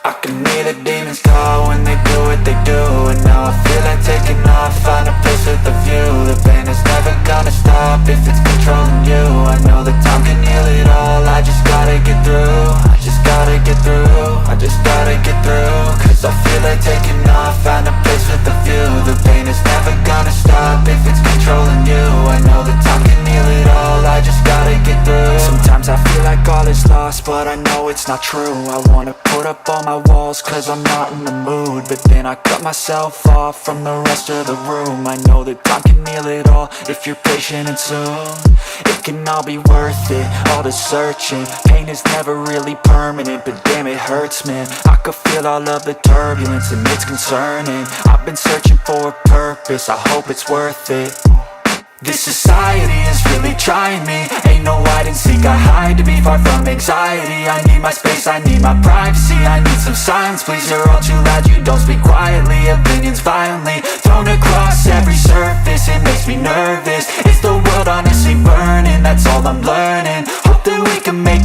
I can hear the demons call when they do what they do. And now I feel like taking off, find a place with a view. The pain is never gonna stop if it's controlling you. I know that time can heal it all, I just gotta get through. I just gotta get through, I just gotta get through. Cause I feel like taking off, find a place with a view. The pain is never gonna stop if it's controlling you. I know that time can heal it all, I just gotta get through. Sometimes I feel like all is lost, but I know it's not true. I wanna put up all my walls cause I'm not in the mood, but then I cut myself off from the rest of the room. I know that time can heal it all if you're patient and soon it can all be worth it, all the searching. Pain is never really permanent, but damn it hurts, man. I could feel all of the turbulence and it's concerning. I've been searching for a purpose, I hope it's worth it. This society is really trying me. Ain't no hide and seek, I hide to be far from anxiety. I need my space, I need my privacy. I need some silence, please, you're all too loud. You don't speak quietly, opinions violently thrown across every surface. It makes me nervous, is the world honestly burning? That's all I'm learning. Hope that we can make